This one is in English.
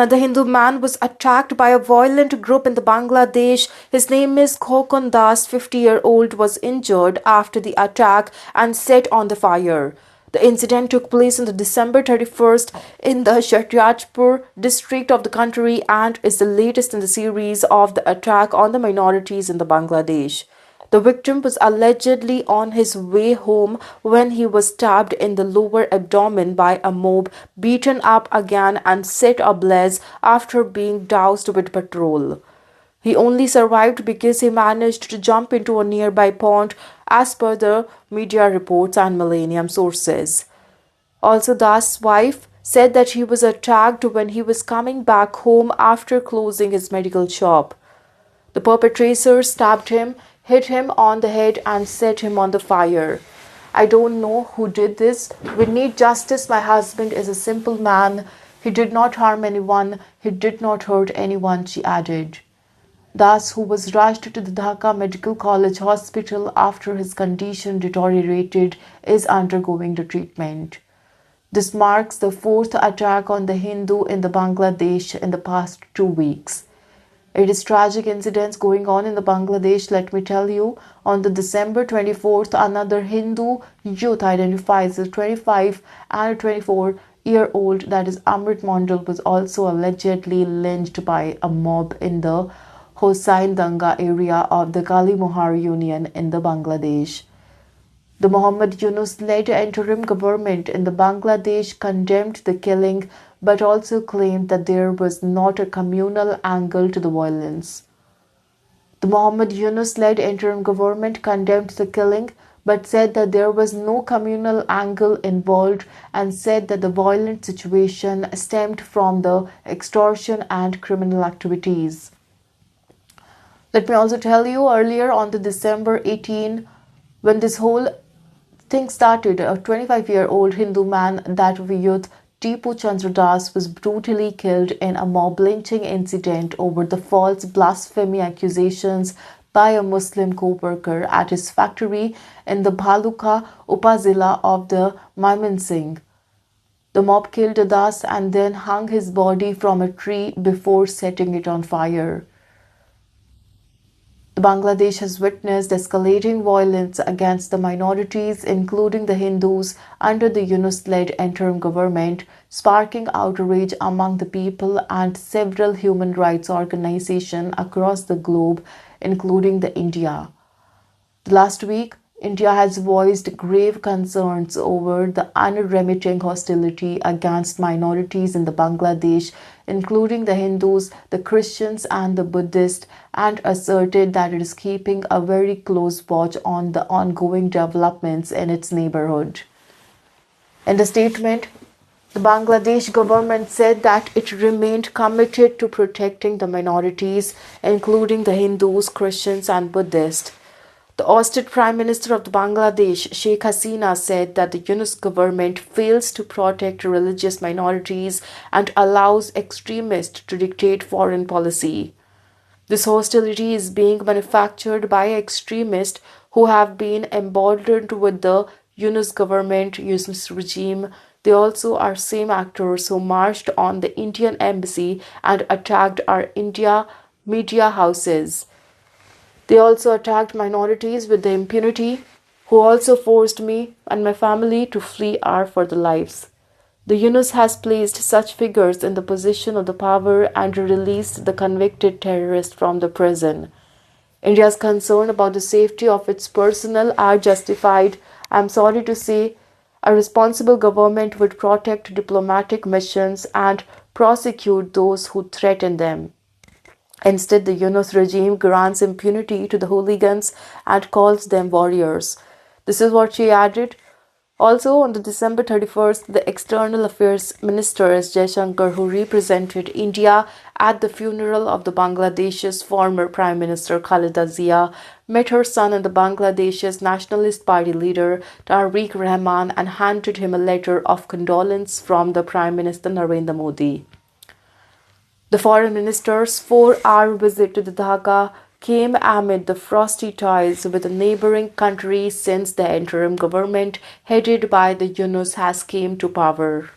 Another Hindu man was attacked by a violent group in the Bangladesh. His name is Khokon Das, 50-year-old, was injured after the attack and set on the fire. The incident took place on the December 31st in the Shahryarpur district of the country and is the latest in the series of the attack on the minorities in the Bangladesh. The victim was allegedly on his way home when he was stabbed in the lower abdomen by a mob, beaten up again and set ablaze after being doused with petrol. He only survived because he managed to jump into a nearby pond, as per the media reports and Millennium sources. Also, Das' wife said that he was attacked when he was coming back home after closing his medical shop. The perpetrator stabbed him, hit him on the head, and set him on the fire. I don't know who did this. We need justice. My husband is a simple man. He did not harm anyone. He did not hurt anyone, she added. Das, who was rushed to the Dhaka Medical College Hospital after his condition deteriorated, is undergoing the treatment. This marks the fourth attack on the Hindu in the Bangladesh in the past 2 weeks. It is tragic incidents going on in the Bangladesh, let me tell you. On the December 24th, another Hindu youth identifies as 25 and 24-year-old, that is Amrit Mondal, was also allegedly lynched by a mob in the Hossain Danga area of the Kali Mohar Union in the Bangladesh. The Muhammad Yunus-led interim government in the Bangladesh condemned the killing but also claimed that there was not a communal angle to the violence. The Muhammad Yunus-led interim government condemned the killing but said that there was no communal angle involved and said that the violent situation stemmed from the extortion and criminal activities. Let me also tell you, earlier on the December 18, when this whole thing started, a 25-year-old Hindu man, that of a youth, Tipu Chandra Das, was brutally killed in a mob lynching incident over the false blasphemy accusations by a Muslim co-worker at his factory in the Bhaluka Upazila of the Mymensingh. The mob killed Das and then hung his body from a tree before setting it on fire. Bangladesh has witnessed escalating violence against the minorities, including the Hindus, under the Yunus-led interim government, sparking outrage among the people and several human rights organizations across the globe, including the India. Last week, India has voiced grave concerns over the unremitting hostility against minorities in the Bangladesh, including the Hindus, the Christians and the Buddhists, and asserted that it is keeping a very close watch on the ongoing developments in its neighborhood. In the statement, the Bangladesh government said that it remained committed to protecting the minorities, including the Hindus, Christians and Buddhists. The ousted Prime Minister of Bangladesh, Sheikh Hasina, said that the Yunus government fails to protect religious minorities and allows extremists to dictate foreign policy. This hostility is being manufactured by extremists who have been emboldened with the Yunus government, Yunus regime. They also are same actors who marched on the Indian embassy and attacked our India media houses. They also attacked minorities with the impunity, who also forced me and my family to flee for their lives. The Yunus has placed such figures in the position of the power and released the convicted terrorist from the prison. India's concern about the safety of its personnel are justified. I am sorry to say, a responsible government would protect diplomatic missions and prosecute those who threaten them. Instead, the Yunus regime grants impunity to the hooligans and calls them warriors. This is what she added. Also, on the December 31st, the External Affairs Minister S. Jaishankar, who represented India at the funeral of the Bangladesh's former Prime Minister Khaleda Zia, met her son and the Bangladesh's Nationalist Party leader Tariq Rahman and handed him a letter of condolence from the Prime Minister Narendra Modi. The foreign minister's 4-hour visit to the Dhaka came amid the frosty ties with the neighboring country since the interim government headed by the Yunus has came to power.